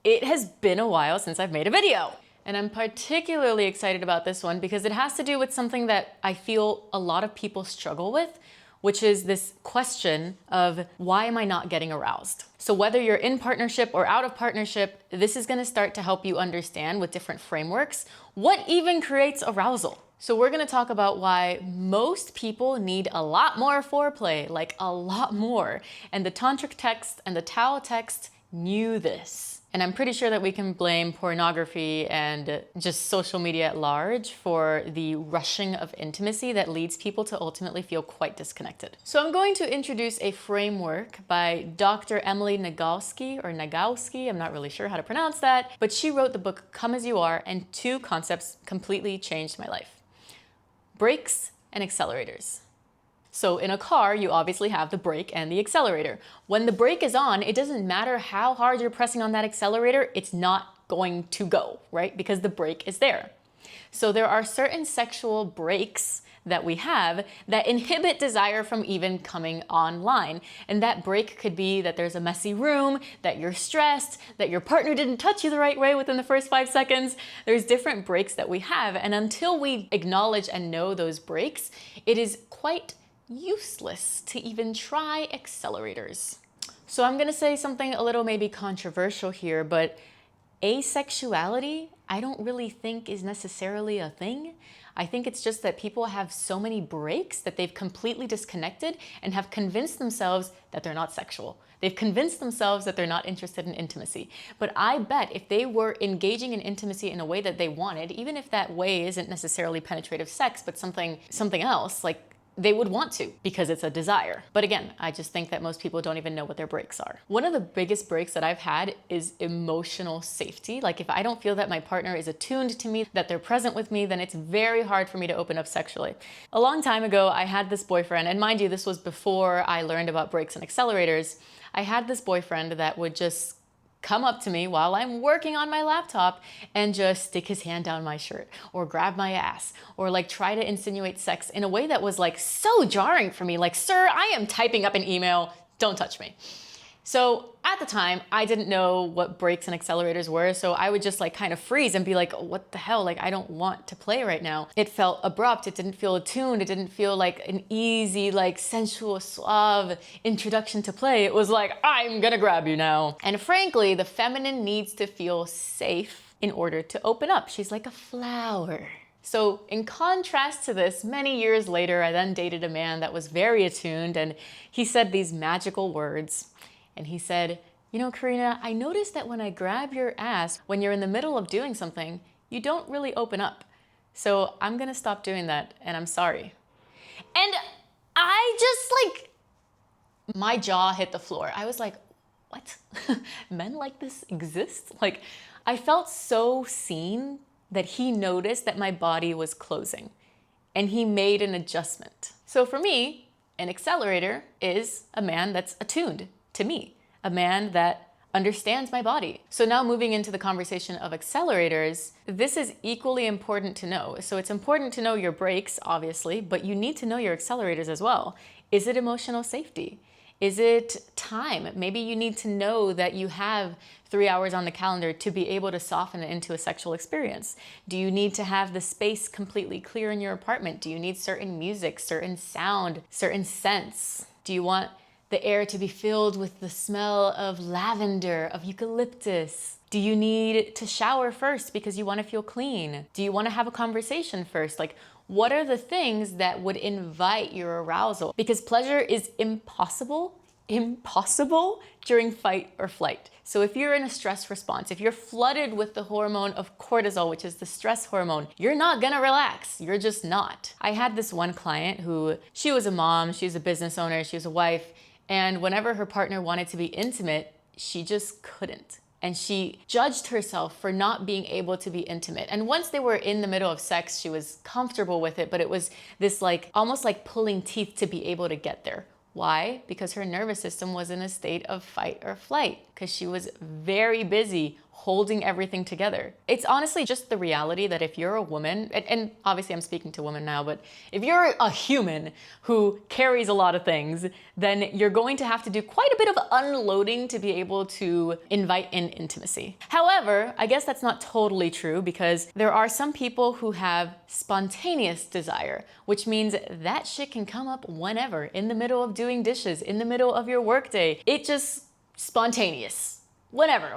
it has been a while since I've made a video. And I'm particularly excited about this one because it has to do with something that I feel a lot of people struggle with, which is this question of why am I not getting aroused? So whether you're in partnership or out of partnership, this is gonna start to help you understand with different frameworks what even creates arousal. So we're gonna talk about why most people need a lot more foreplay, like a lot more. And the Tantric text and the Tao text knew this. And I'm pretty sure that we can blame pornography and just social media at large for the rushing of intimacy that leads people to ultimately feel quite disconnected. So I'm going to introduce a framework by Dr. Emily Nagoski, I'm not really sure how to pronounce that, but she wrote the book Come As You Are, and two concepts completely changed my life: brakes and accelerators. So in a car, you obviously have the brake and the accelerator. When the brake is on, it doesn't matter how hard you're pressing on that accelerator, it's not going to go, right? Because the brake is there. So there are certain sexual brakes that we have that inhibit desire from even coming online. And that brake could be that there's a messy room, that you're stressed, that your partner didn't touch you the right way within the first 5 seconds. There's different brakes that we have. And until we acknowledge and know those brakes, it is quite useless to even try accelerators. So I'm gonna say something a little maybe controversial here, but asexuality, I don't really think is necessarily a thing. I think it's just that people have so many breaks that they've completely disconnected and have convinced themselves that they're not sexual. They've convinced themselves that they're not interested in intimacy. But I bet if they were engaging in intimacy in a way that they wanted, even if that way isn't necessarily penetrative sex, but something else, like they would want to because it's a desire. But again, I just think that most people don't even know what their breaks are. One of the biggest breaks that I've had is emotional safety. Like if I don't feel that my partner is attuned to me, that they're present with me, then it's very hard for me to open up sexually. A long time ago, I had this boyfriend, and mind you, this was before I learned about brakes and accelerators. I had this boyfriend that would just come up to me while I'm working on my laptop and just stick his hand down my shirt or grab my ass or like try to insinuate sex in a way that was like so jarring for me. Like, sir, I am typing up an email, don't touch me. So at the time, I didn't know what brakes and accelerators were, so I would just like kind of freeze and be like, oh, what the hell? Like, I don't want to play right now. It felt abrupt, it didn't feel attuned, it didn't feel like an easy, like sensual, suave introduction to play. It was like, I'm gonna grab you now. And frankly, the feminine needs to feel safe in order to open up. She's like a flower. So in contrast to this, many years later, I then dated a man that was very attuned, and he said these magical words. And he said, you know, Karina, I noticed that when I grab your ass, when you're in the middle of doing something, you don't really open up. So I'm gonna stop doing that, and I'm sorry. And I just like, my jaw hit the floor. I was like, what? Men like this exist? Like, I felt so seen that he noticed that my body was closing, and he made an adjustment. So for me, an accelerator is a man that's attuned to me, a man that understands my body. So now moving into the conversation of accelerators, this is equally important to know. So it's important to know your brakes, obviously, but you need to know your accelerators as well. Is it emotional safety? Is it time? Maybe you need to know that you have 3 hours on the calendar to be able to soften it into a sexual experience. Do you need to have the space completely clear in your apartment? Do you need certain music, certain sound, certain scents? Do you want the air to be filled with the smell of lavender, of eucalyptus? Do you need to shower first because you want to feel clean? Do you want to have a conversation first? Like, what are the things that would invite your arousal? Because pleasure is impossible during fight or flight. So if you're in a stress response, if you're flooded with the hormone of cortisol, which is the stress hormone, you're not gonna relax. You're just not. I had this one client who, she was a mom, she was a business owner, she was a wife, and whenever her partner wanted to be intimate, she just couldn't. And she judged herself for not being able to be intimate. And once they were in the middle of sex, she was comfortable with it, but it was this like, almost like pulling teeth to be able to get there. Why? Because her nervous system was in a state of fight or flight, because she was very busy holding everything together. It's honestly just the reality that if you're a woman, and obviously I'm speaking to women now, but if you're a human who carries a lot of things, then you're going to have to do quite a bit of unloading to be able to invite in intimacy. However, I guess that's not totally true, because there are some people who have spontaneous desire, which means that shit can come up whenever, in the middle of doing dishes, in the middle of your workday. It just spontaneous. Whatever.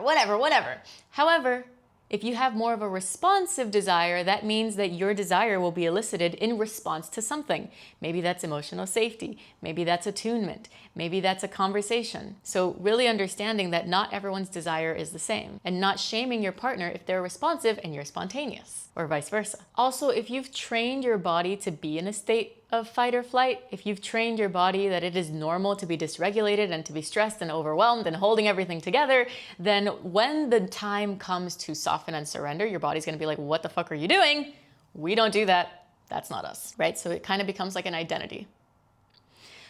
However, if you have more of a responsive desire, that means that your desire will be elicited in response to something. Maybe that's emotional safety. Maybe that's attunement. Maybe that's a conversation. So really understanding that not everyone's desire is the same, and not shaming your partner if they're responsive and you're spontaneous, or vice versa. Also, if you've trained your body to be in a state of fight or flight, if you've trained your body that it is normal to be dysregulated and to be stressed and overwhelmed and holding everything together, then when the time comes to soften and surrender, your body's gonna be like, what the fuck are you doing? We don't do that. That's not us, right? So it kind of becomes like an identity.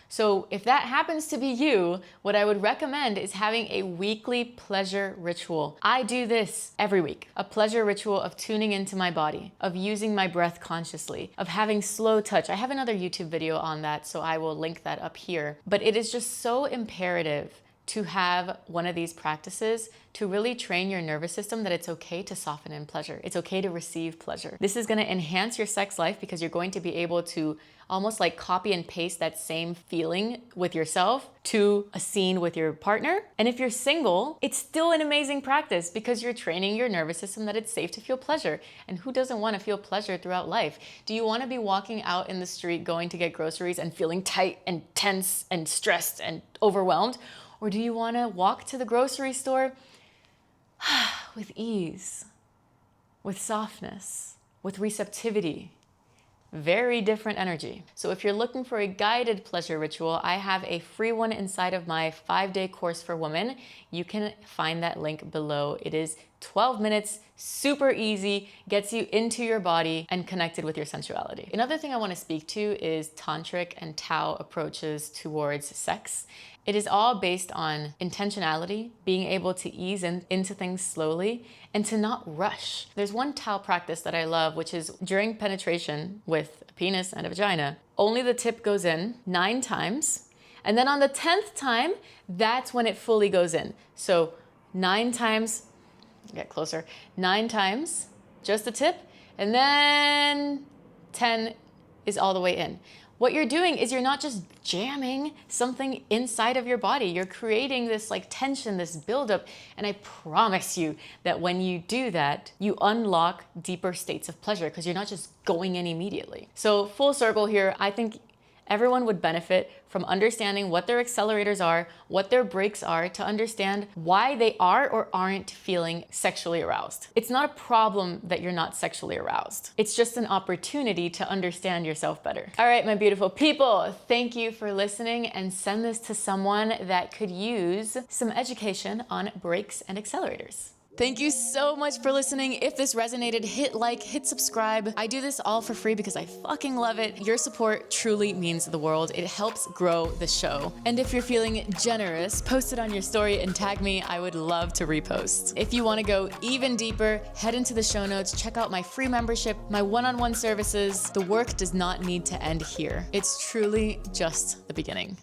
So if that happens to be you, what I would recommend is having a weekly pleasure ritual. I do this every week. A pleasure ritual of tuning into my body, of using my breath consciously, of having slow touch. I have another YouTube video on that, so I will link that up here. But it is just so imperative to have one of these practices to really train your nervous system that it's okay to soften in pleasure. It's okay to receive pleasure. This is gonna enhance your sex life because you're going to be able to almost like copy and paste that same feeling with yourself to a scene with your partner. And if you're single, it's still an amazing practice because you're training your nervous system that it's safe to feel pleasure. And who doesn't want to feel pleasure throughout life? Do you want to be walking out in the street going to get groceries and feeling tight and tense and stressed and overwhelmed? Or do you want to walk to the grocery store with ease, with softness, with receptivity? Very different energy. So if you're looking for a guided pleasure ritual, I have a free one inside of my 5-day course for women. You can find that link below. It is 12 minutes, super easy, gets you into your body and connected with your sensuality. Another thing I want to speak to is tantric and Tao approaches towards sex. It is all based on intentionality, being able to ease into things slowly, and to not rush. There's one Tao practice that I love, which is during penetration with a penis and a vagina, only the tip goes in 9 times, and then on the 10th time, that's when it fully goes in. So 9 times, get closer, 9 times, just the tip, and then 10 is all the way in. What you're doing is you're not just jamming something inside of your body. You're creating this like tension, this buildup. And I promise you that when you do that, you unlock deeper states of pleasure because you're not just going in immediately. So full circle here, I think everyone would benefit from understanding what their accelerators are, what their brakes are, to understand why they are or aren't feeling sexually aroused. It's not a problem that you're not sexually aroused. It's just an opportunity to understand yourself better. All right, my beautiful people, thank you for listening, and send this to someone that could use some education on brakes and accelerators. Thank you so much for listening. If this resonated, hit like, hit subscribe. I do this all for free because I fucking love it. Your support truly means the world. It helps grow the show. And if you're feeling generous, post it on your story and tag me. I would love to repost. If you want to go even deeper, head into the show notes, check out my free membership, my one-on-one services. The work does not need to end here. It's truly just the beginning.